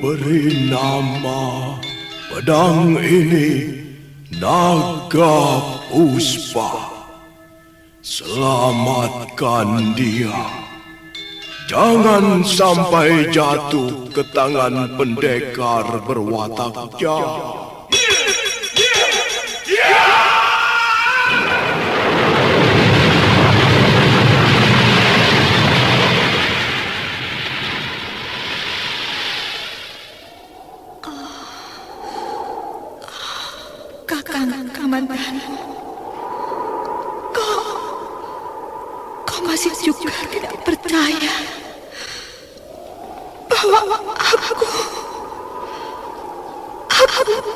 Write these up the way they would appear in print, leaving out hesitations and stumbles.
beri nama pedang ini Naga Puspa. Selamatkan dia. Jangan sampai jatuh ke tangan pendekar berwatak jahat. Kamandanu, kau masih juga tidak percaya bahwa aku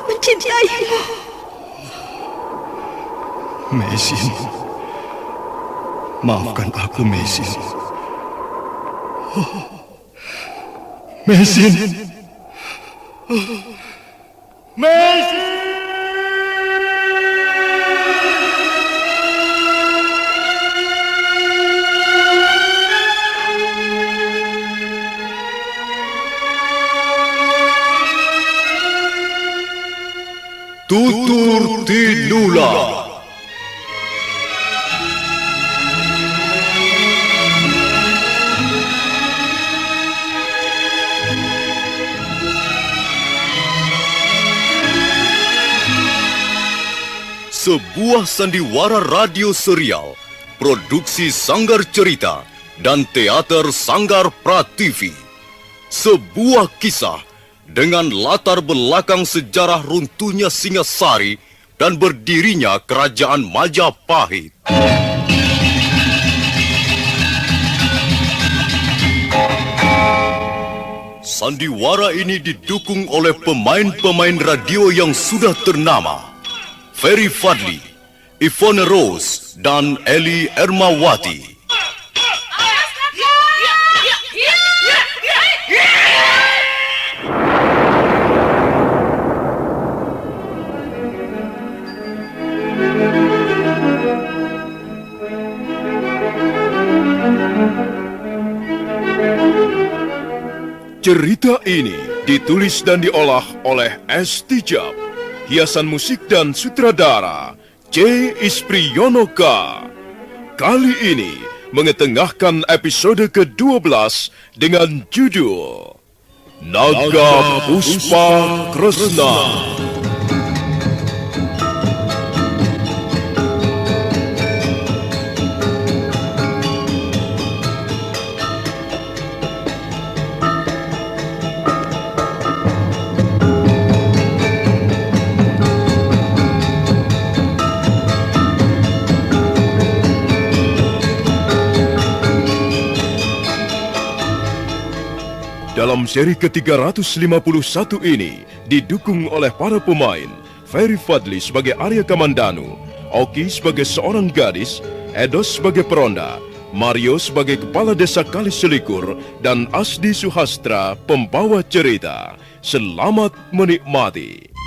mencintaimu. Meisin, maafkan aku, Meisin. Meisin, Meisin. Tutur Tinula. Sebuah sandiwara radio serial, produksi Sanggar Cerita dan Teater Sanggar Prativi. Sebuah kisah dengan latar belakang sejarah runtuhnya Singasari dan berdirinya Kerajaan Majapahit. Sandiwara ini didukung oleh pemain-pemain radio yang sudah ternama. Ferry Fadli, Ivone Rose, dan Eli Ermawati. Cerita ini ditulis dan diolah oleh S. Tijab. Hiasan musik dan sutradara C. Ispriyonoka. Kali ini mengetengahkan episode ke-12 dengan judul Naga Puspa Kresna. Dalam seri ke-351 ini didukung oleh para pemain Ferry Fadli sebagai Arya Kamandanu, Oki sebagai seorang gadis, Edos sebagai peronda, Mario sebagai kepala desa Kaliselikur, dan Asdi Suhastra pembawa cerita. Selamat menikmati.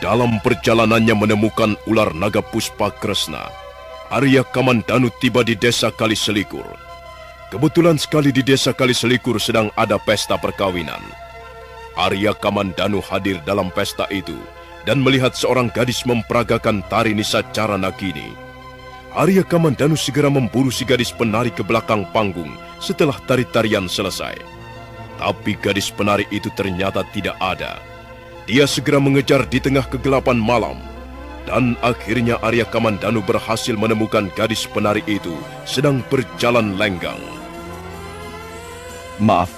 Dalam perjalanannya menemukan ular naga Puspa Kresna, Arya Kamandanu tiba di desa Kaliselikur. Kebetulan sekali di desa Kaliselikur sedang ada pesta perkawinan. Arya Kamandanu hadir dalam pesta itu dan melihat seorang gadis memperagakan tari Nisacara Nagini. Arya Kamandanu segera memburu si gadis penari ke belakang panggung setelah tari-tarian selesai. Tapi gadis penari itu ternyata tidak ada. Dia segera mengejar di tengah kegelapan malam, dan akhirnya Arya Kamandanu berhasil menemukan gadis penari itu sedang berjalan lenggang. Maaf,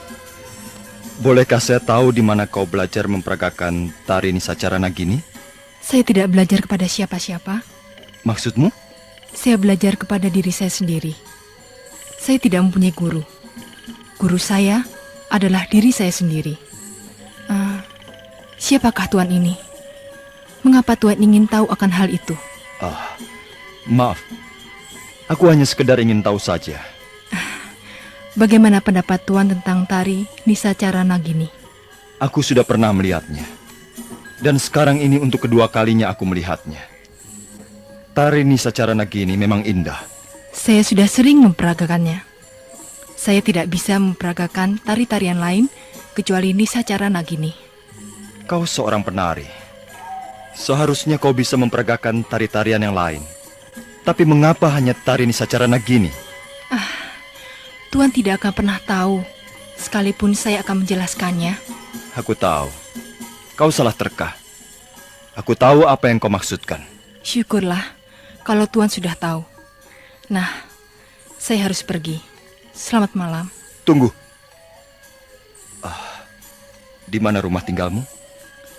bolehkah saya tahu di mana kau belajar memperagakan tari Nisacara Nagini? Saya tidak belajar kepada siapa-siapa. Maksudmu? Saya belajar kepada diri saya sendiri. Saya tidak mempunyai guru. Guru saya adalah diri saya sendiri. Siapakah tuan ini? Mengapa tuan ingin tahu akan hal itu? Maaf. Aku hanya sekedar ingin tahu saja. Bagaimana pendapat tuan tentang tari Nisacara Nagini? Aku sudah pernah melihatnya. Dan sekarang ini untuk kedua kalinya aku melihatnya. Tari Nisacara Nagini memang indah. Saya sudah sering memperagakannya. Saya tidak bisa memperagakan tari-tarian lain kecuali Nisacara Nagini. Kau seorang penari. Seharusnya kau bisa memperagakan tari-tarian yang lain. Tapi mengapa hanya tari Nisacara Nagini? Tuan tidak akan pernah tahu, sekalipun saya akan menjelaskannya. Aku tahu. Kau salah terka. Aku tahu apa yang kau maksudkan. Syukurlah kalau tuan sudah tahu. Nah, saya harus pergi. Selamat malam. Tunggu. Di mana rumah tinggalmu?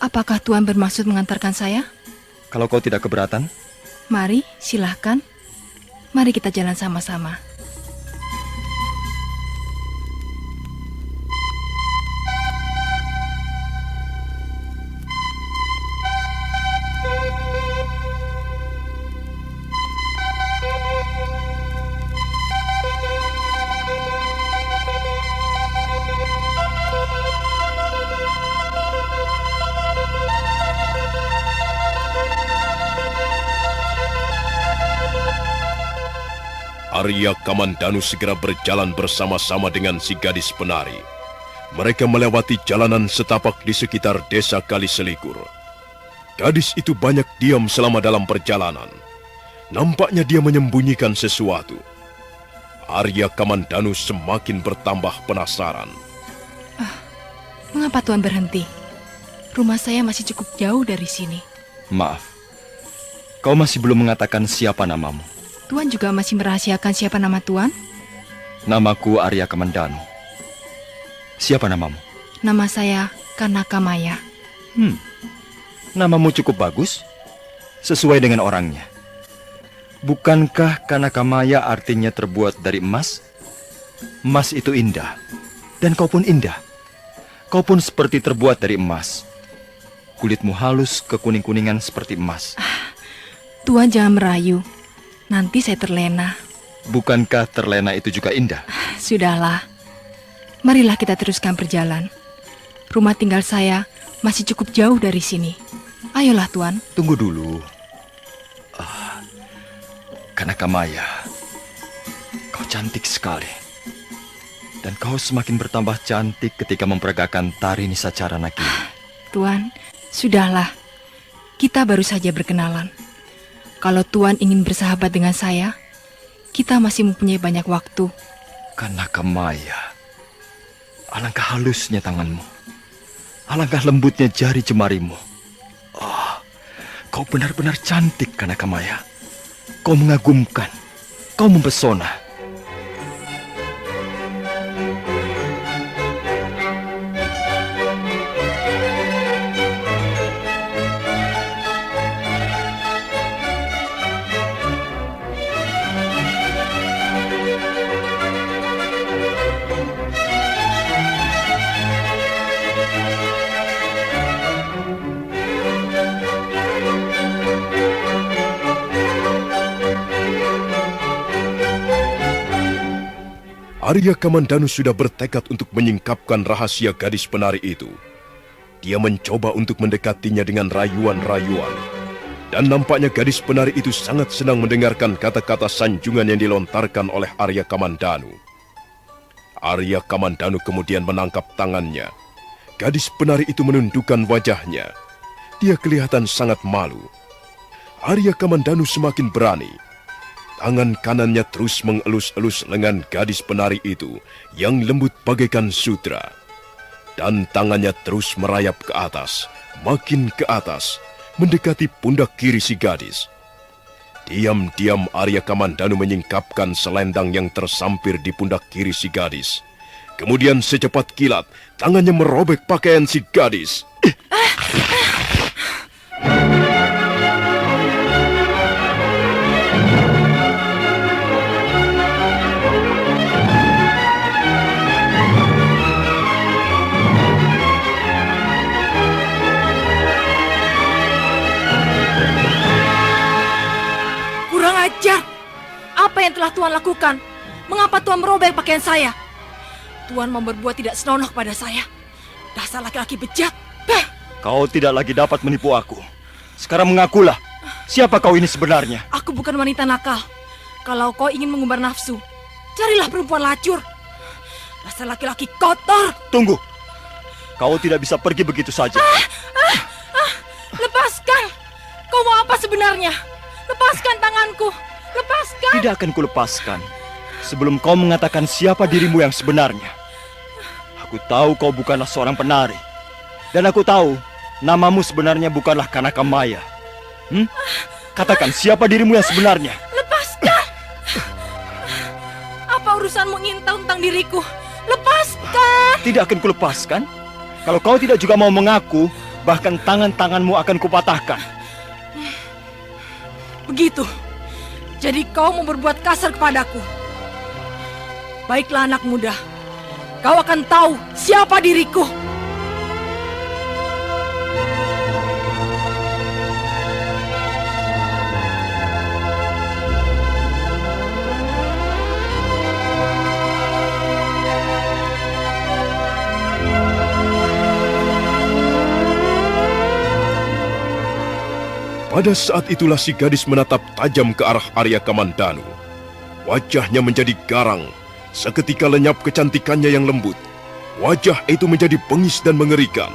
Apakah tuan bermaksud mengantarkan saya? Kalau kau tidak keberatan? Mari, silahkan. Mari kita jalan sama-sama. Arya Kamandanu segera berjalan bersama-sama dengan si gadis penari. Mereka melewati jalanan setapak di sekitar desa Kaliselikur. Gadis itu banyak diam selama dalam perjalanan. Nampaknya dia menyembunyikan sesuatu. Arya Kamandanu semakin bertambah penasaran. Mengapa tuan berhenti? Rumah saya masih cukup jauh dari sini. Maaf. Kau masih belum mengatakan siapa namamu. Tuan juga masih merahasiakan siapa nama tuan? Namaku Arya Kamandanu. Siapa namamu? Nama saya Kanaka Maya. Namamu cukup bagus. Sesuai dengan orangnya. Bukankah Kanaka Maya artinya terbuat dari emas? Emas itu indah. Dan kau pun indah. Kau pun seperti terbuat dari emas. Kulitmu halus kekuning-kuningan seperti emas. Tuan jangan merayu. Nanti saya terlena. Bukankah terlena itu juga indah? Sudahlah. Marilah kita teruskan perjalanan. Rumah tinggal saya masih cukup jauh dari sini. Ayolah tuan. Tunggu dulu. Kanaka Maya, kau cantik sekali. Dan kau semakin bertambah cantik ketika memperagakan tari Nisacara Nagini. Tuan, sudahlah. Kita baru saja berkenalan. Kalau tuan ingin bersahabat dengan saya, kita masih mempunyai banyak waktu. Kanaka Maya, alangkah halusnya tanganmu. Alangkah lembutnya jari jemarimu. Kau benar-benar cantik, Kanaka Maya. Kau mengagumkan. Kau mempesona. Arya Kamandanu sudah bertekad untuk menyingkapkan rahasia gadis penari itu. Dia mencoba untuk mendekatinya dengan rayuan-rayuan. Dan nampaknya gadis penari itu sangat senang mendengarkan kata-kata sanjungan yang dilontarkan oleh Arya Kamandanu. Arya Kamandanu kemudian menangkap tangannya. Gadis penari itu menundukkan wajahnya. Dia kelihatan sangat malu. Arya Kamandanu semakin berani. Tangan kanannya terus mengelus-elus lengan gadis penari itu yang lembut bagaikan sutra. Dan tangannya terus merayap ke atas, makin ke atas, mendekati pundak kiri si gadis. Diam-diam Arya Kamandanu menyingkapkan selendang yang tersampir di pundak kiri si gadis. Kemudian secepat kilat, tangannya merobek pakaian si gadis. Apa yang telah Tuan lakukan? Mengapa Tuan merobek pakaian saya? Tuan mau berbuat tidak senonoh kepada saya. Dasar laki-laki bejat. Bah! Kau tidak lagi dapat menipu aku. Sekarang mengakulah. Siapa kau ini sebenarnya? Aku bukan wanita nakal. Kalau kau ingin mengumbar nafsu, carilah perempuan lacur. Dasar laki-laki kotor. Tunggu. Kau tidak bisa pergi begitu saja. Lepaskan. Kau mau apa sebenarnya? Lepaskan tanganku. Lepaskan. Tidak akan kulepaskan sebelum kau mengatakan siapa dirimu yang sebenarnya. Aku tahu kau bukanlah seorang penari. Dan aku tahu namamu sebenarnya bukanlah Kanakamaya. Katakan siapa dirimu yang sebenarnya. Lepaskan. Apa urusanmu ingin tahu tentang diriku? Lepaskan. Tidak akan kulepaskan. Kalau kau tidak juga mau mengaku, bahkan tangan-tanganmu akan kupatahkan. Begitu. Jadi kau mau berbuat kasar kepadaku. Baiklah anak muda. Kau akan tahu siapa diriku. Pada saat itulah si gadis menatap tajam ke arah Arya Kamandanu. Wajahnya menjadi garang, seketika lenyap kecantikannya yang lembut. Wajah itu menjadi bengis dan mengerikan.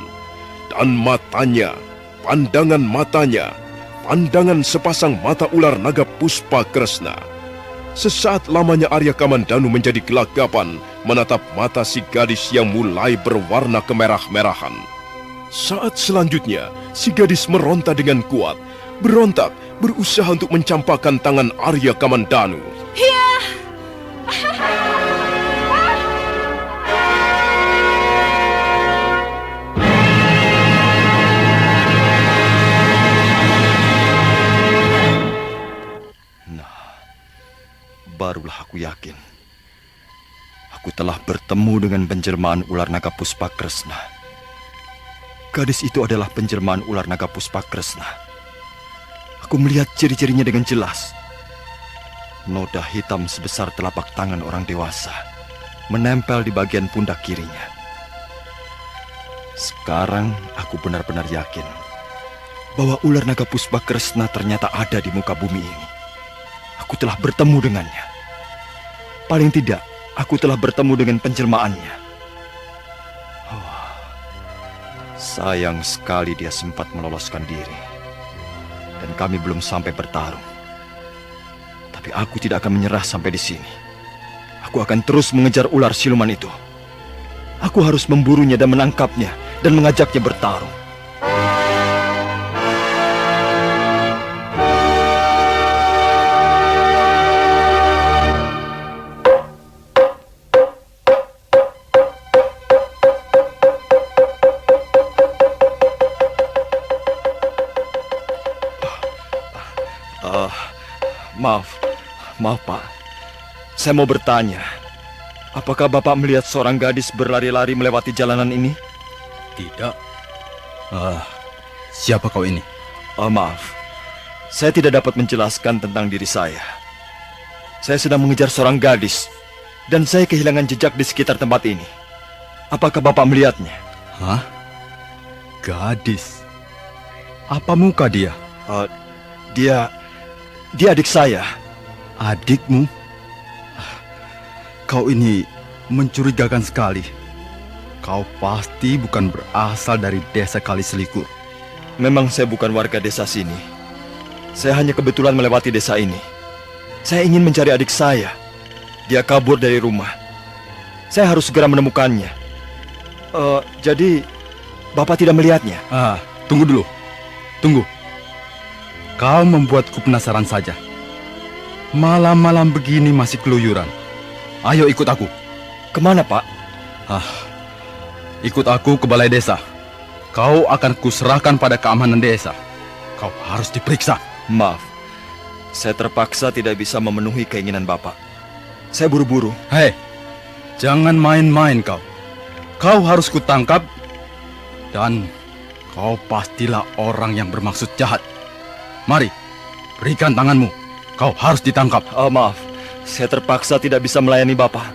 Dan matanya, pandangan sepasang mata ular naga Puspa Kresna. Sesaat lamanya Arya Kamandanu menjadi gelagapan menatap mata si gadis yang mulai berwarna kemerah-merahan. Saat selanjutnya, si gadis meronta dengan kuat. Berontak, berusaha untuk mencampakkan tangan Arya Kamandanu. Hiya! Barulah aku yakin. Aku telah bertemu dengan penjelmaan ular naga Puspa Kresna. Gadis itu adalah penjelmaan ular naga Puspa Kresna. Aku melihat ciri-cirinya dengan jelas. Noda hitam sebesar telapak tangan orang dewasa menempel di bagian pundak kirinya. Sekarang aku benar-benar yakin bahwa ular naga Puspa Kresna ternyata ada di muka bumi ini. Aku telah bertemu dengannya. Paling tidak, aku telah bertemu dengan penjelmaannya. Sayang sekali dia sempat meloloskan diri. Dan kami belum sampai bertarung. Tapi aku tidak akan menyerah sampai di sini. Aku akan terus mengejar ular siluman itu. Aku harus memburunya dan menangkapnya dan mengajaknya bertarung. Maaf Pak, saya mau bertanya, apakah Bapak melihat seorang gadis berlari-lari melewati jalanan ini? Tidak. Siapa kau ini? Maaf, saya tidak dapat menjelaskan tentang diri saya. Saya sedang mengejar seorang gadis, dan saya kehilangan jejak di sekitar tempat ini. Apakah Bapak melihatnya? Hah? Gadis? Apa muka dia? Dia adik saya. Adikmu? Kau ini mencurigakan sekali. Kau pasti bukan berasal dari desa Kaliselikur. Memang saya bukan warga desa sini. Saya hanya kebetulan melewati desa ini. Saya ingin mencari adik saya. Dia kabur dari rumah. Saya harus segera menemukannya. Jadi Bapak tidak melihatnya? Tunggu dulu. Tunggu. Kau membuatku penasaran saja. Malam-malam begini masih keluyuran. Ayo ikut aku. Kemana, Pak? Ikut aku ke balai desa. Kau akan kuserahkan pada keamanan desa. Kau harus diperiksa. Maaf, saya terpaksa tidak bisa memenuhi keinginan Bapak. Saya buru-buru. Hei, jangan main-main kau. Kau harus kutangkap. Dan kau pastilah orang yang bermaksud jahat. Mari, berikan tanganmu. Kau harus ditangkap. Maaf, Saya terpaksa tidak bisa melayani Bapak.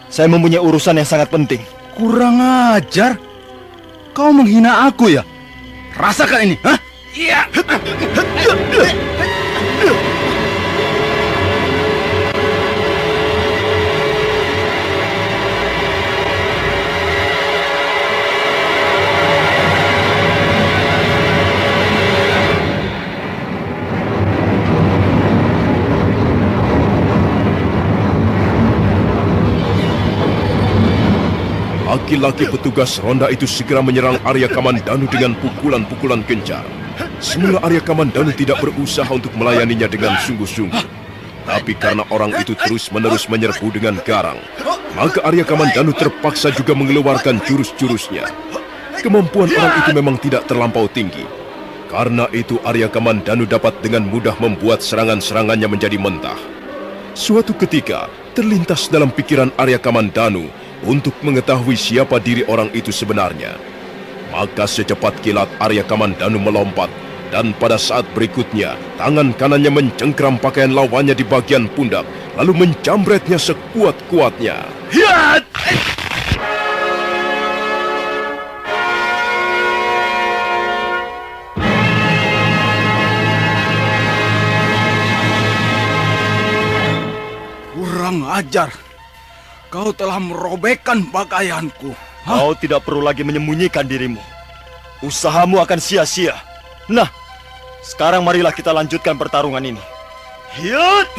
Saya mempunyai urusan yang sangat penting. Kurang ajar. Kau menghina aku ya? Rasakan ini, hah? Iya. Laki-laki petugas ronda itu segera menyerang Arya Kamandanu dengan pukulan-pukulan gencar. Semula Arya Kamandanu tidak berusaha untuk melayaninya dengan sungguh-sungguh. Tapi karena orang itu terus-menerus menyerbu dengan garang, maka Arya Kamandanu terpaksa juga mengeluarkan jurus-jurusnya. Kemampuan orang itu memang tidak terlampau tinggi. Karena itu Arya Kamandanu dapat dengan mudah membuat serangan-serangannya menjadi mentah. Suatu ketika, terlintas dalam pikiran Arya Kamandanu untuk mengetahui siapa diri orang itu sebenarnya. Maka secepat kilat Arya Kamandanu melompat, dan pada saat berikutnya tangan kanannya mencengkram pakaian lawannya di bagian pundak, lalu menjambretnya sekuat-kuatnya. Hiat! Kurang ajar. Kau telah merobekkan pakaianku. Kau tidak perlu lagi menyembunyikan dirimu. Usahamu akan sia-sia. Nah, sekarang marilah kita lanjutkan pertarungan ini. Hiat!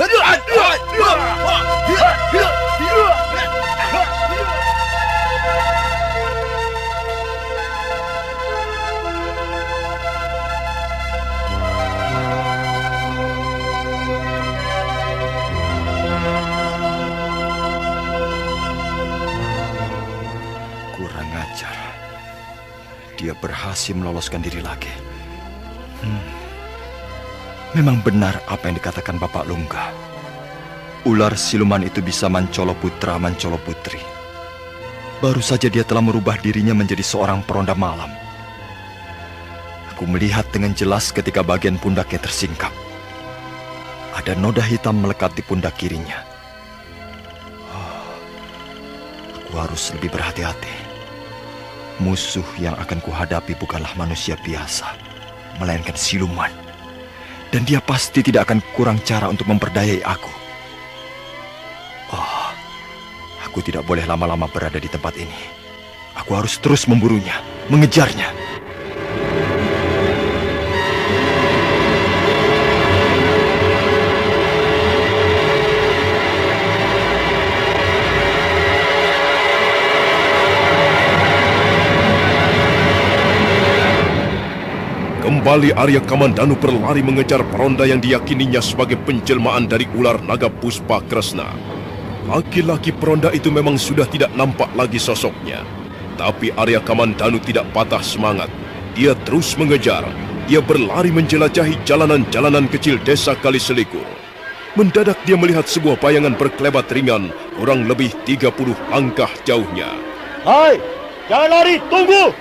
Kurang ajar. Dia berhasil meloloskan diri lagi. Memang benar apa yang dikatakan Bapak Lungga. Ular siluman itu bisa mancolo putra, mancolo putri. Baru saja dia telah merubah dirinya menjadi seorang peronda malam. Aku melihat dengan jelas ketika bagian pundaknya tersingkap. Ada noda hitam melekat di pundak kirinya. Aku harus lebih berhati-hati. Musuh yang akan kuhadapi bukanlah manusia biasa, melainkan siluman. Dan dia pasti tidak akan kurang cara untuk memperdayai aku. Aku tidak boleh lama-lama berada di tempat ini. Aku harus terus memburunya, mengejarnya. Kembali Arya Kamandanu berlari mengejar peronda yang diyakininya sebagai penjelmaan dari ular naga Puspa Kresna. Laki-laki peronda itu memang sudah tidak nampak lagi sosoknya. Tapi Arya Kamandanu tidak patah semangat. Dia terus mengejar. Dia berlari menjelajahi jalanan-jalanan kecil desa Kaliselikur. Mendadak dia melihat sebuah bayangan berkelebat ringan kurang lebih 30 langkah jauhnya. Hai, jangan lari, tunggu!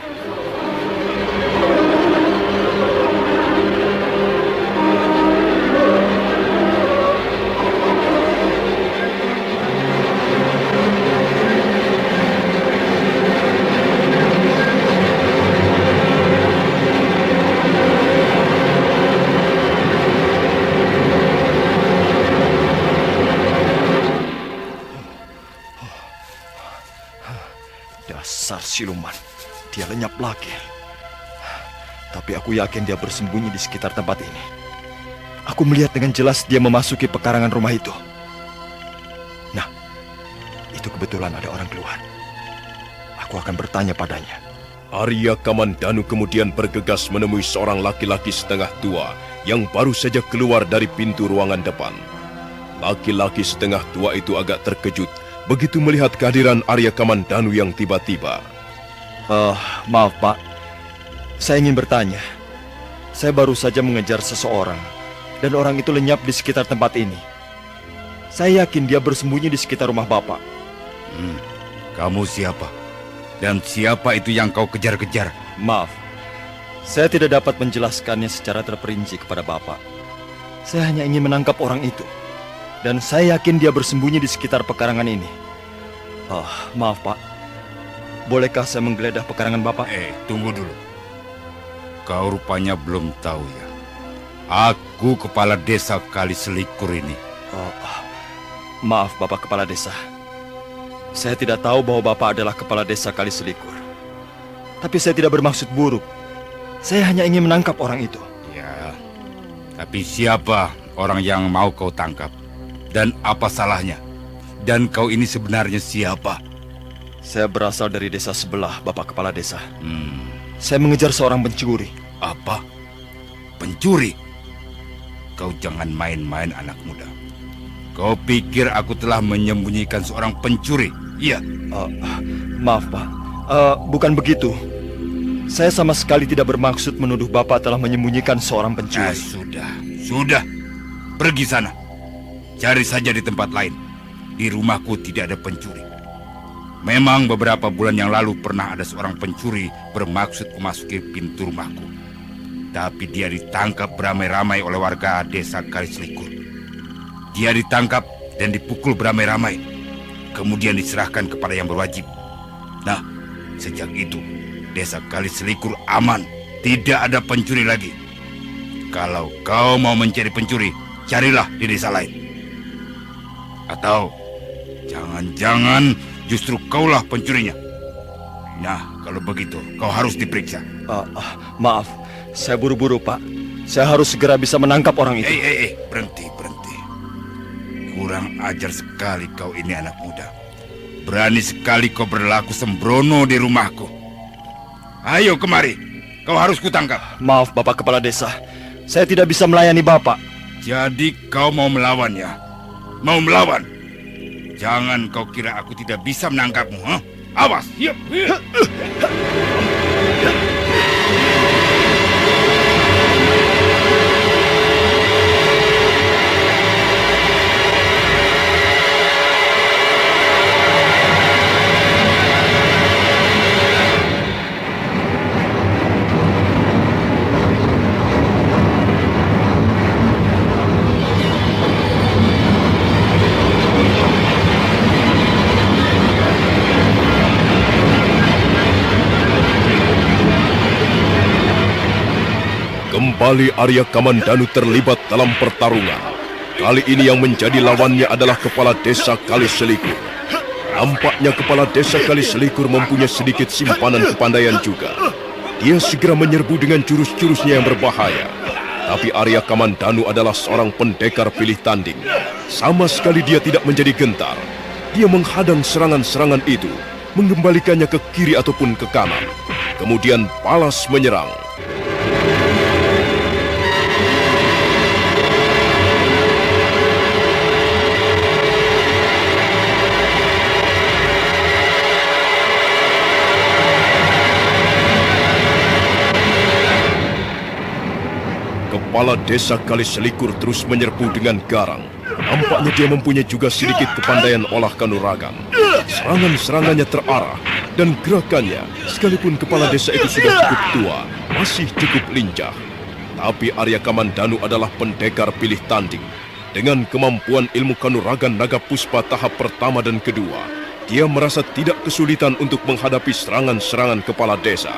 Dasar siluman, dia lenyap lagi. Tapi aku yakin dia bersembunyi di sekitar tempat ini. Aku melihat dengan jelas dia memasuki pekarangan rumah itu. Nah, itu kebetulan ada orang keluar. Aku akan bertanya padanya. Arya Kamandanu kemudian bergegas menemui seorang laki-laki setengah tua yang baru saja keluar dari pintu ruangan depan. Laki-laki setengah tua itu agak terkejut begitu melihat kehadiran Arya Kamandanu yang tiba-tiba. Maaf Pak, saya ingin bertanya. Saya baru saja mengejar seseorang, dan orang itu lenyap di sekitar tempat ini. Saya yakin dia bersembunyi di sekitar rumah Bapak. Kamu siapa? Dan siapa itu yang kau kejar-kejar? Maaf, saya tidak dapat menjelaskannya secara terperinci kepada Bapak. Saya hanya ingin menangkap orang itu. Dan saya yakin dia bersembunyi di sekitar pekarangan ini. Oh, maaf Pak. Bolehkah saya menggeledah pekarangan Bapak? Tunggu dulu. Kau rupanya belum tahu ya. Aku kepala desa Kali Selikur ini. Oh, maaf Bapak Kepala Desa. Saya tidak tahu bahwa Bapak adalah Kepala Desa Kali Selikur. Tapi saya tidak bermaksud buruk. Saya hanya ingin menangkap orang itu. Ya, tapi siapa orang yang mau kau tangkap? Dan apa salahnya? Dan kau ini sebenarnya siapa? Saya berasal dari desa sebelah, Bapak Kepala Desa. Saya mengejar seorang pencuri. Apa? Pencuri? Kau jangan main-main anak muda. Kau pikir aku telah menyembunyikan seorang pencuri? Iya. Maaf Pak, bukan begitu. Saya sama sekali tidak bermaksud menuduh Bapak telah menyembunyikan seorang pencuri. Sudah. Pergi sana. Cari saja di tempat lain. Di rumahku tidak ada pencuri. Memang beberapa bulan yang lalu pernah ada seorang pencuri bermaksud memasuki pintu rumahku. Tapi dia ditangkap beramai-ramai oleh warga desa Kali Selikur. Dia ditangkap dan dipukul beramai-ramai. Kemudian diserahkan kepada yang berwajib. Nah, sejak itu desa Kali Selikur aman. Tidak ada pencuri lagi. Kalau kau mau mencari pencuri, carilah di desa lain. Atau jangan-jangan justru kaulah pencurinya. Nah, kalau begitu kau harus diperiksa. Maaf, saya buru-buru Pak. Saya harus segera bisa menangkap orang itu. Berhenti. Kurang ajar sekali kau ini anak muda. Berani sekali kau berlaku sembrono di rumahku. Ayo kemari, kau harus kutangkap. Maaf Bapak Kepala Desa, saya tidak bisa melayani Bapak. Jadi kau mau melawan ya? Mau melawan? Jangan kau kira aku tidak bisa menangkapmu, huh? Awas! Kembali Arya Kamandanu terlibat dalam pertarungan. Kali ini yang menjadi lawannya adalah Kepala Desa Kali Selikur. Nampaknya Kepala Desa Kali Selikur mempunyai sedikit simpanan kepandaian juga. Dia segera menyerbu dengan jurus-jurusnya yang berbahaya. Tapi Arya Kamandanu adalah seorang pendekar pilih tanding. Sama sekali dia tidak menjadi gentar. Dia menghadang serangan-serangan itu, mengembalikannya ke kiri ataupun ke kanan. Kemudian balas menyerang. Kepala Desa Kali Selikur terus menyerbu dengan garang. Nampaknya dia mempunyai juga sedikit kepandaian olah kanuragan. Serangan-serangannya terarah dan gerakannya, sekalipun kepala desa itu sudah cukup tua, masih cukup lincah. Tapi Arya Kamandanu adalah pendekar pilih tanding. Dengan kemampuan ilmu kanuragan naga puspa tahap pertama dan kedua, dia merasa tidak kesulitan untuk menghadapi serangan-serangan kepala desa.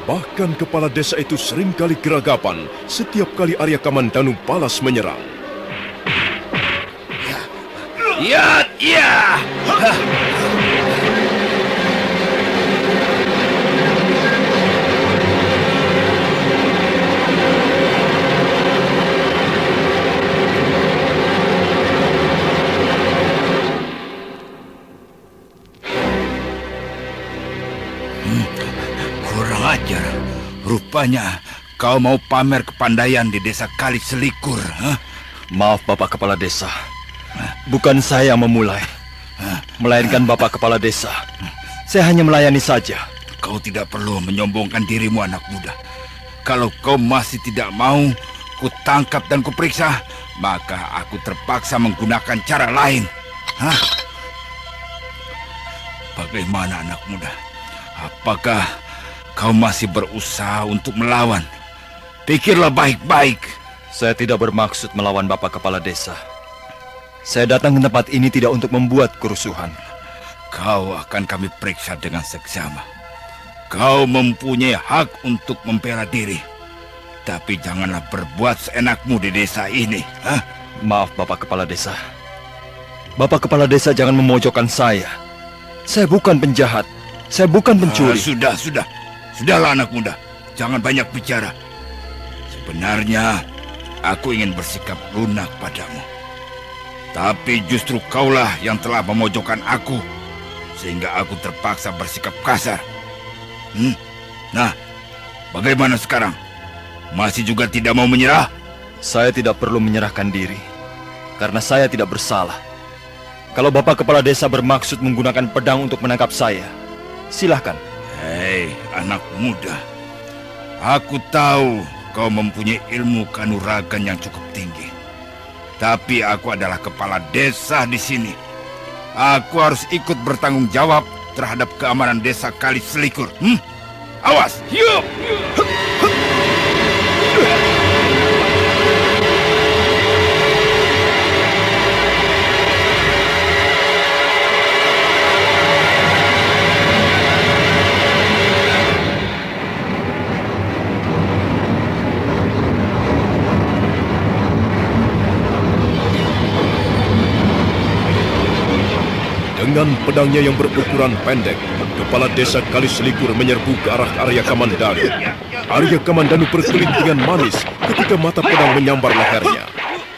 Bahkan kepala desa itu seringkali geragapan setiap kali Arya Kamandanu balas menyerang. Ya. Kurang ajar. Rupanya kau mau pamer kepandaian di desa Kali Selikur, huh? Maaf Bapak Kepala Desa. Bukan saya yang memulai, melainkan Bapak Kepala Desa. Saya hanya melayani saja. Kau tidak perlu menyombongkan dirimu anak muda. Kalau kau masih tidak mau kutangkap dan kuperiksa, maka aku terpaksa menggunakan cara lain. Hah? Bagaimana anak muda? Apakah kau masih berusaha untuk melawan? Pikirlah baik-baik. Saya tidak bermaksud melawan Bapak Kepala Desa. Saya datang ke tempat ini tidak untuk membuat kerusuhan. Kau akan kami periksa dengan seksama. Kau mempunyai hak untuk membela diri. Tapi janganlah berbuat seenakmu di desa ini. Hah? Maaf, Bapak Kepala Desa. Bapak Kepala Desa jangan memojokkan saya. Saya bukan penjahat. Saya bukan pencuri. Sudahlah anak muda. Jangan banyak bicara. Sebenarnya, aku ingin bersikap lunak padamu. Tapi justru kaulah yang telah memojokkan aku. Sehingga aku terpaksa bersikap kasar. Nah, bagaimana sekarang? Masih juga tidak mau menyerah? Saya tidak perlu menyerahkan diri. Karena saya tidak bersalah. Kalau Bapak Kepala Desa bermaksud menggunakan pedang untuk menangkap saya, silahkan. Hei, anak muda. Aku tahu kau mempunyai ilmu kanuragan yang cukup tinggi. Tapi aku adalah kepala desa di sini. Aku harus ikut bertanggung jawab terhadap keamanan desa Kali Selikur. Awas! Yuk! Dengan pedangnya yang berukuran pendek, kepala desa Kali Selikur menyerbu ke arah Arya Kamandanu. Arya Kamandanu berkelit dengan manis ketika mata pedang menyambar lehernya.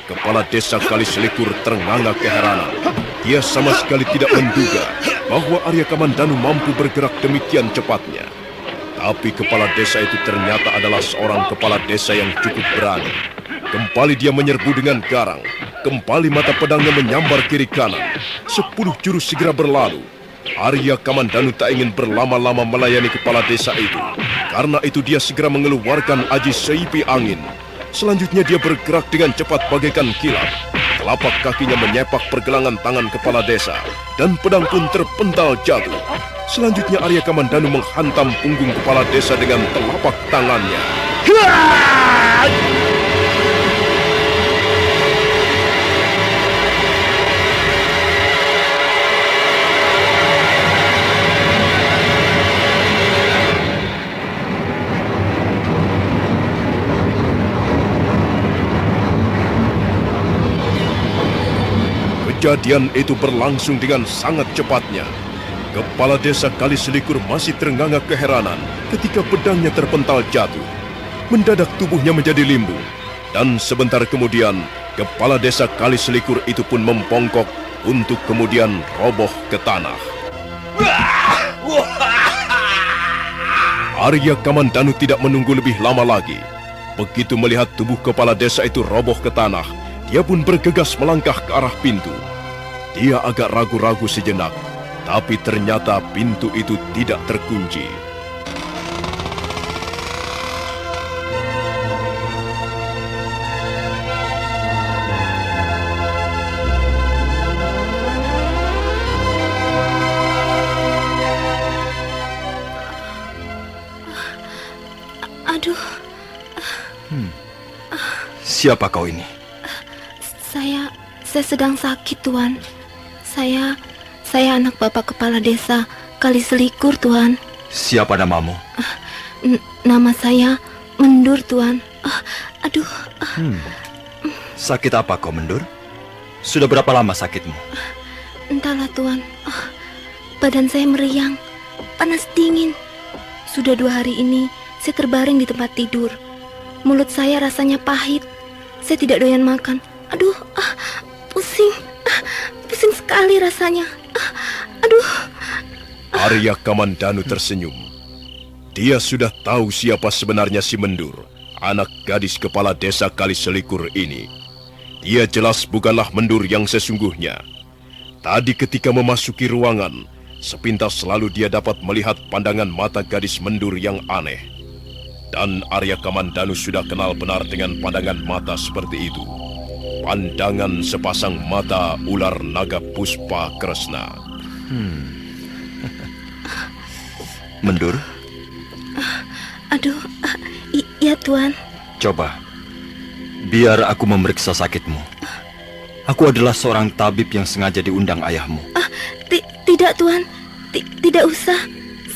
Kepala desa Kali Selikur ternganga keheranan. Dia sama sekali tidak menduga bahwa Arya Kamandanu mampu bergerak demikian cepatnya. Tapi kepala desa itu ternyata adalah seorang kepala desa yang cukup berani. Kembali dia menyerbu dengan garang. Kembali mata pedangnya menyambar kiri kanan. 10 jurus segera berlalu. Arya Kamandanu tak ingin berlama-lama melayani kepala desa itu. Karena itu dia segera mengeluarkan aji seipi angin. Selanjutnya dia bergerak dengan cepat bagaikan kilat. Telapak kakinya menyepak pergelangan tangan kepala desa. Dan pedang pun terpental jatuh. Selanjutnya Arya Kamandanu menghantam punggung kepala desa dengan telapak tangannya. Kejadian itu berlangsung dengan sangat cepatnya. Kepala desa Kali Selikur masih terenganga keheranan ketika pedangnya terpental jatuh. Mendadak tubuhnya menjadi limbung. Dan sebentar kemudian, kepala desa Kali Selikur itu pun membongkok untuk kemudian roboh ke tanah. Arya Kamandanu tidak menunggu lebih lama lagi. Begitu melihat tubuh kepala desa itu roboh ke tanah, dia pun bergegas melangkah ke arah pintu. Dia agak ragu-ragu sejenak, tapi ternyata pintu itu tidak terkunci. Aduh. Siapa kau ini? Saya sedang sakit, Tuan. Saya anak Bapak Kepala Desa Kali Selikur, Tuan. Siapa namamu? Nama saya Mendur, Tuan. Aduh. Sakit apa kau, Mendur? Sudah berapa lama sakitmu? Entahlah, Tuan. Badan saya meriang, panas dingin. Sudah 2 hari ini saya terbaring di tempat tidur. Mulut saya rasanya pahit. Saya tidak doyan makan. Aduh, pusing. Pusing sekali rasanya. Aduh. Arya Kamandanu tersenyum. Dia sudah tahu siapa sebenarnya si Mendur, anak gadis kepala desa Kali Selikur ini. Dia jelas bukanlah Mendur yang sesungguhnya. Tadi ketika memasuki ruangan, sepintas selalu dia dapat melihat pandangan mata gadis Mendur yang aneh. Dan Arya Kamandanu sudah kenal benar dengan pandangan mata seperti itu. Pandangan sepasang mata ular naga Puspa Kresna. Mendur? Aduh, iya, Tuan. Coba, biar aku memeriksa sakitmu. Aku adalah seorang tabib yang sengaja diundang ayahmu. Tidak, Tuan. Tidak usah.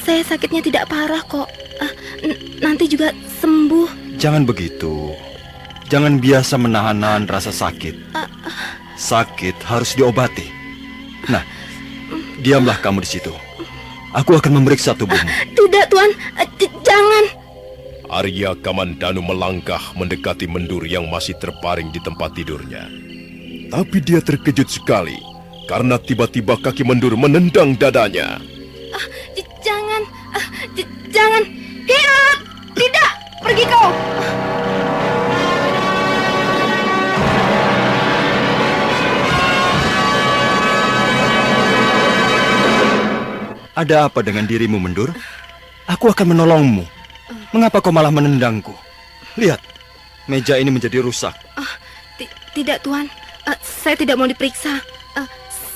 Saya sakitnya tidak parah kok. Nanti juga sembuh. Jangan begitu. Jangan biasa menahan-nahan rasa sakit. Sakit harus diobati. Nah, diamlah kamu di situ. Aku akan memeriksa tubuhmu. Tidak, Tuan. Jangan. Arya Kamandanu melangkah mendekati Mendur yang masih terbaring di tempat tidurnya. Tapi dia terkejut sekali karena tiba-tiba kaki Mendur menendang dadanya. Jangan. Jangan. Hirat! Tidak! Pergi kau! Ada apa dengan dirimu, Mendur? Aku akan menolongmu. Mengapa kau malah menendangku? Lihat, meja ini menjadi rusak. Tidak, Tuan. Saya tidak mau diperiksa.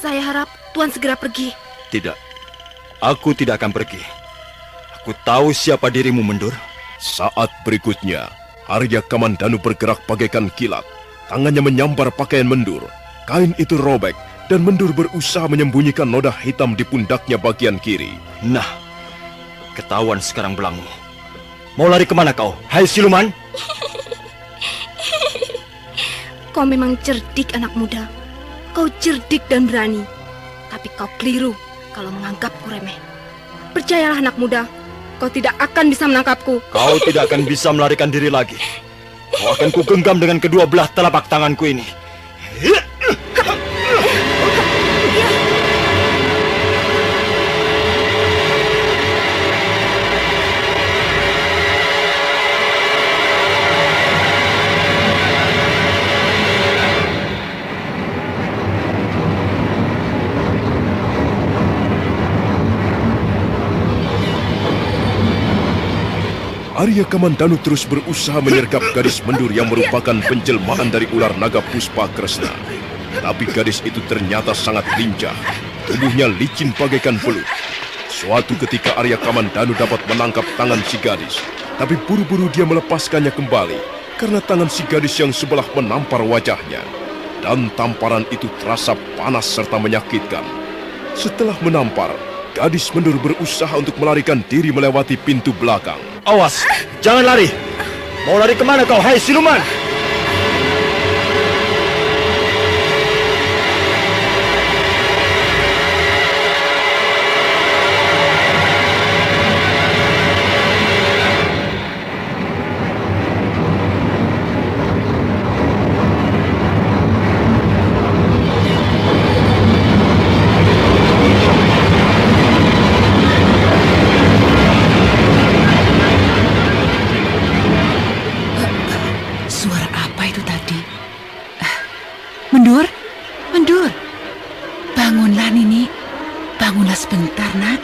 Saya harap Tuan segera pergi. Tidak, aku tidak akan pergi. Aku tahu siapa dirimu, Mendur. Saat berikutnya, Arya Kamandanu bergerak bagaikan kilat. Tangannya menyambar pakaian Mendur. Kain itu robek dan Mendur berusaha menyembunyikan noda hitam di pundaknya bagian kiri. Nah, ketahuan sekarang belangmu. Mau lari kemana kau? Hai siluman! Kau memang cerdik, anak muda. Kau cerdik dan berani. Tapi kau keliru kalau menganggapku remeh. Percayalah, anak muda. Kau tidak akan bisa menangkapku. Kau tidak akan bisa melarikan diri lagi. Kau akan kugenggam dengan kedua belah telapak tanganku ini. Arya Kamandanu terus berusaha menyergap gadis Mendur yang merupakan penjelmaan dari ular naga Puspakresna. Tapi gadis itu ternyata sangat lincah. Tubuhnya licin bagaikan belut. Suatu ketika Arya Kamandanu dapat menangkap tangan si gadis. Tapi buru-buru dia melepaskannya kembali karena tangan si gadis yang sebelah menampar wajahnya. Dan tamparan itu terasa panas serta menyakitkan. Setelah menampar, gadis Mendur berusaha untuk melarikan diri melewati pintu belakang. Awas, jangan lari. Mau lari kemana kau, hai siluman? Mendur, bangunlah Nini, bangunlah sebentar nak.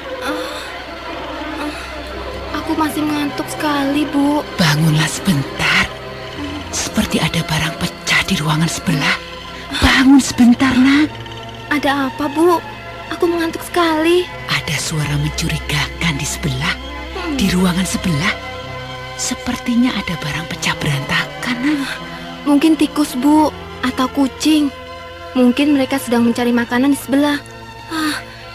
Aku masih ngantuk sekali, Bu. Bangunlah sebentar, seperti ada barang pecah di ruangan sebelah. Bangun sebentar nak. Ada apa, Bu? Aku mengantuk sekali. Ada suara mencurigakan di sebelah, di ruangan sebelah. Sepertinya ada barang pecah berantakan nak. Mungkin tikus, Bu, atau kucing. Mungkin mereka sedang mencari makanan di sebelah.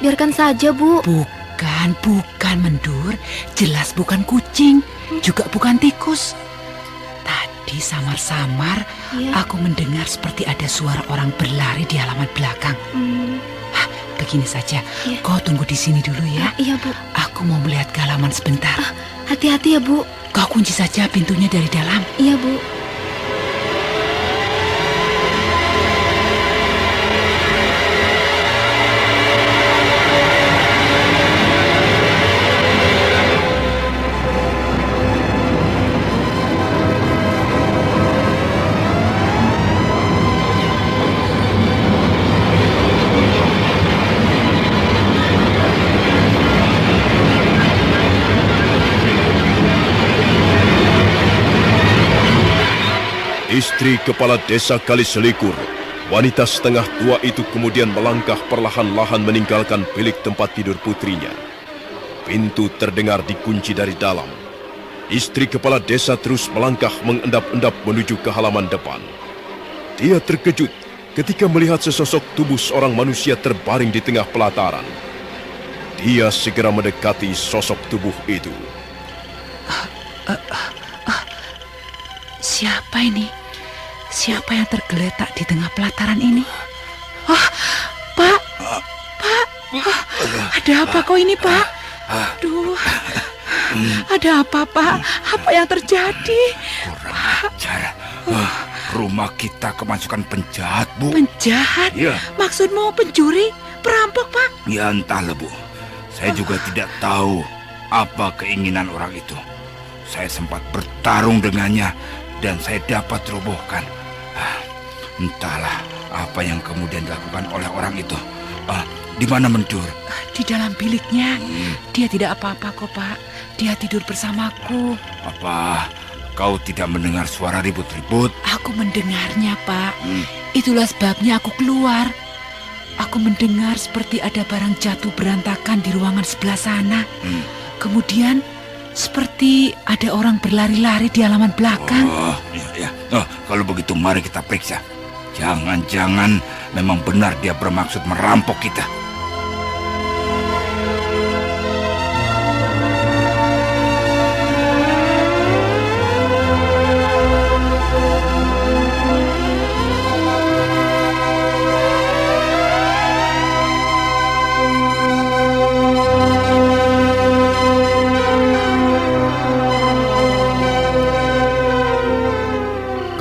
Biarkan saja, Bu. Bukan Mendur. Jelas bukan kucing, juga bukan tikus. Tadi samar-samar aku mendengar seperti ada suara orang berlari di halaman belakang. Begini saja, kau tunggu di sini dulu ya. Iya, Bu. Aku mau melihat ke halaman sebentar. Hati-hati ya, Bu. Kau kunci saja pintunya dari dalam. Iya, Bu. Istri kepala desa Kaliselikur, wanita setengah tua itu kemudian melangkah perlahan-lahan meninggalkan bilik tempat tidur putrinya. Pintu terdengar dikunci dari dalam. Istri kepala desa terus melangkah mengendap-endap menuju ke halaman depan. Dia terkejut ketika melihat sesosok tubuh seorang manusia terbaring di tengah pelataran. Dia segera mendekati sosok tubuh itu. Siapa ini? Siapa yang tergeletak di tengah pelataran ini? Pak, ada apa kau ini, Pak? Aduh, ada apa, Pak? Apa yang terjadi? Kurang ajar. Rumah kita kemasukan penjahat, Bu. Penjahat? Iya. Maksudmu pencuri? Perampok, Pak? Ya entahlah, Bu. Saya juga tidak tahu apa keinginan orang itu. Saya sempat bertarung dengannya dan saya dapat robohkan. Entahlah apa yang kemudian dilakukan oleh orang itu. Di mana Mendur? Di dalam biliknya. Dia tidak apa-apa kok, Pak. Dia tidur bersamaku. Apa kau tidak mendengar suara ribut-ribut? Aku mendengarnya, Pak. Itulah sebabnya aku keluar. Aku mendengar seperti ada barang jatuh berantakan di ruangan sebelah sana. Kemudian seperti ada orang berlari-lari di halaman belakang. Ya. Kalau begitu mari kita periksa. Jangan-jangan memang benar dia bermaksud merampok kita.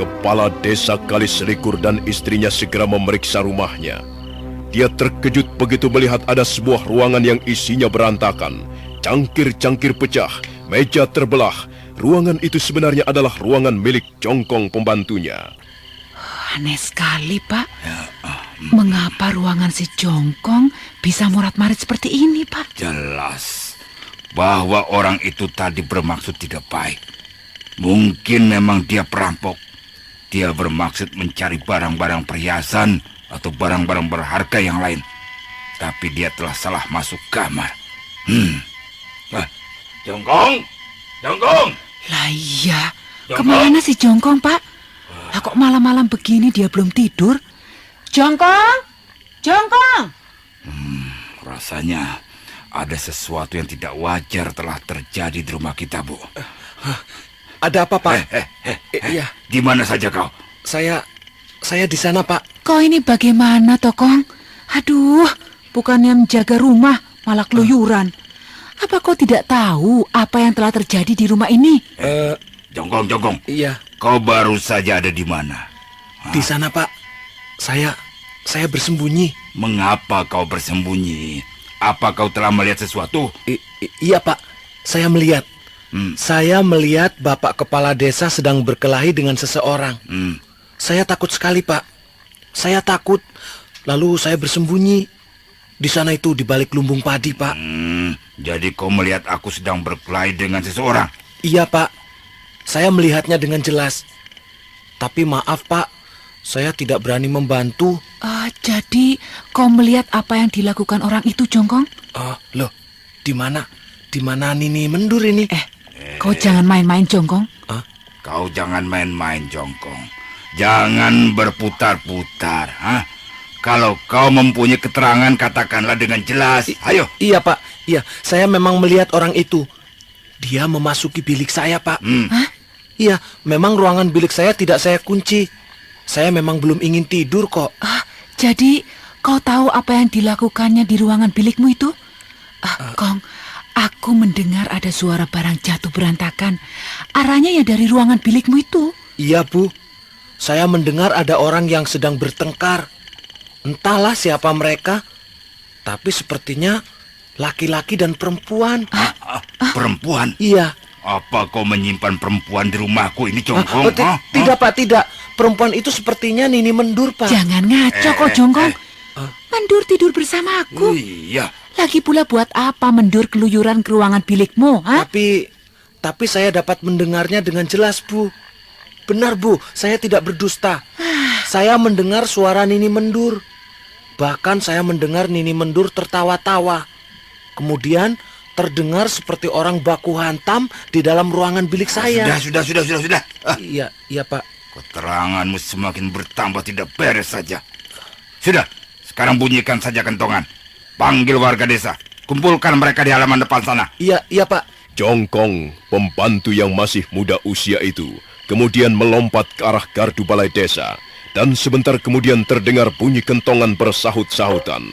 Kepala desa Kaliselikur dan istrinya segera memeriksa rumahnya. Dia terkejut begitu melihat ada sebuah ruangan yang isinya berantakan. Cangkir-cangkir pecah, meja terbelah. Ruangan itu sebenarnya adalah ruangan milik Jongkong pembantunya. Aneh sekali, Pak. Mengapa ruangan si Jongkong bisa morat-marit seperti ini, Pak? Jelas bahwa orang itu tadi bermaksud tidak baik. Mungkin memang dia perampok. Dia bermaksud mencari barang-barang perhiasan atau barang-barang berharga yang lain. Tapi dia telah salah masuk kamar. Jongkong! Jongkong! Lah iya, Jongkong? kemana si Jongkong, Pak? Lah kok malam-malam begini dia belum tidur? Jongkong! Jongkong! Rasanya ada sesuatu yang tidak wajar telah terjadi di rumah kita, Bu. Ada apa, Pak? Iya, Di mana saja kau? saya di sana, Pak. Kau ini bagaimana, Tokong? Aduh, bukannya menjaga rumah, malah keluyuran. Apa kau tidak tahu apa yang telah terjadi di rumah ini? Jongkong. Iya, Kau baru saja ada di mana? di sana, Pak. Saya bersembunyi. Mengapa kau bersembunyi? Apa kau telah melihat sesuatu? Iya, Pak. Saya melihat. Saya melihat Bapak Kepala Desa sedang berkelahi dengan seseorang. Saya takut sekali, Pak. Saya takut. Lalu saya bersembunyi. Di sana itu di balik lumbung padi, Pak. Jadi kau melihat aku sedang berkelahi dengan seseorang? Iya, Pak. Saya melihatnya dengan jelas. Tapi maaf, Pak. Saya tidak berani membantu. Jadi kau melihat apa yang dilakukan orang itu, Jongkong? Loh, di mana? Di mana Nini Mendur ini? Kau jangan main-main, Jongkong. Kau jangan main-main, Jongkong. Jangan berputar-putar. Kalau kau mempunyai keterangan, katakanlah dengan jelas. Ayo. Iya, Pak. Iya, saya memang melihat orang itu. Dia memasuki bilik saya, Pak. Iya, memang ruangan bilik saya tidak saya kunci. Saya memang belum ingin tidur kok. Jadi kau tahu apa yang dilakukannya di ruangan bilikmu itu? Kong, aku mendengar ada suara barang jatuh berantakan. Arahnya ya dari ruangan bilikmu itu. Iya, Bu. Saya mendengar ada orang yang sedang bertengkar. Entahlah siapa mereka. Tapi sepertinya laki-laki dan perempuan. Perempuan? Iya. Apa kau menyimpan perempuan di rumahku ini, Jongkong? Tidak, Pak, tidak. Perempuan itu sepertinya Nini Mendur, Pak. Jangan ngaco kok, Jongkong. Mendur tidur bersama aku. Iya. Lagi pula buat apa Mendur keluyuran ke ruangan bilikmu, Tapi saya dapat mendengarnya dengan jelas, Bu. Benar, Bu, saya tidak berdusta. Saya mendengar suara Nini Mendur. Bahkan saya mendengar Nini Mendur tertawa-tawa. Kemudian terdengar seperti orang baku hantam di dalam ruangan bilik saya. Sudah. Iya, Pak. Keteranganmu semakin bertambah tidak beres saja. Sudah, sekarang bunyikan saja kentongan. Panggil warga desa. Kumpulkan mereka di halaman depan sana. Iya, Pak. Jongkong, pembantu yang masih muda usia itu, kemudian melompat ke arah gardu balai desa, dan sebentar kemudian terdengar bunyi kentongan bersahut-sahutan.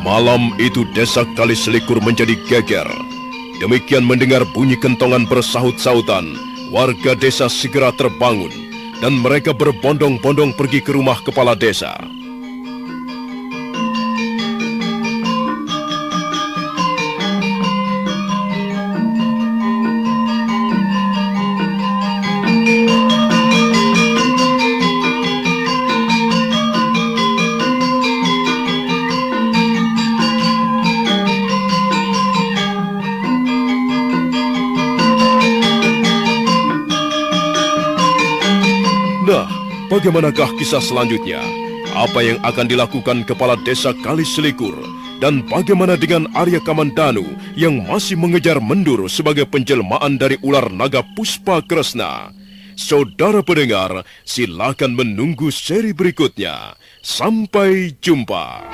Malam itu desa Kaliselikur menjadi geger. Demikian mendengar bunyi kentongan bersahut-sahutan, warga desa segera terbangun dan mereka berbondong-bondong pergi ke rumah kepala desa. Nah, bagaimanakah kisah selanjutnya? Apa yang akan dilakukan kepala desa Kaliselikur? Dan bagaimana dengan Arya Kamandanu yang masih mengejar Mendur sebagai penjelmaan dari ular naga Puspakresna? Saudara pendengar, silakan menunggu seri berikutnya. Sampai jumpa.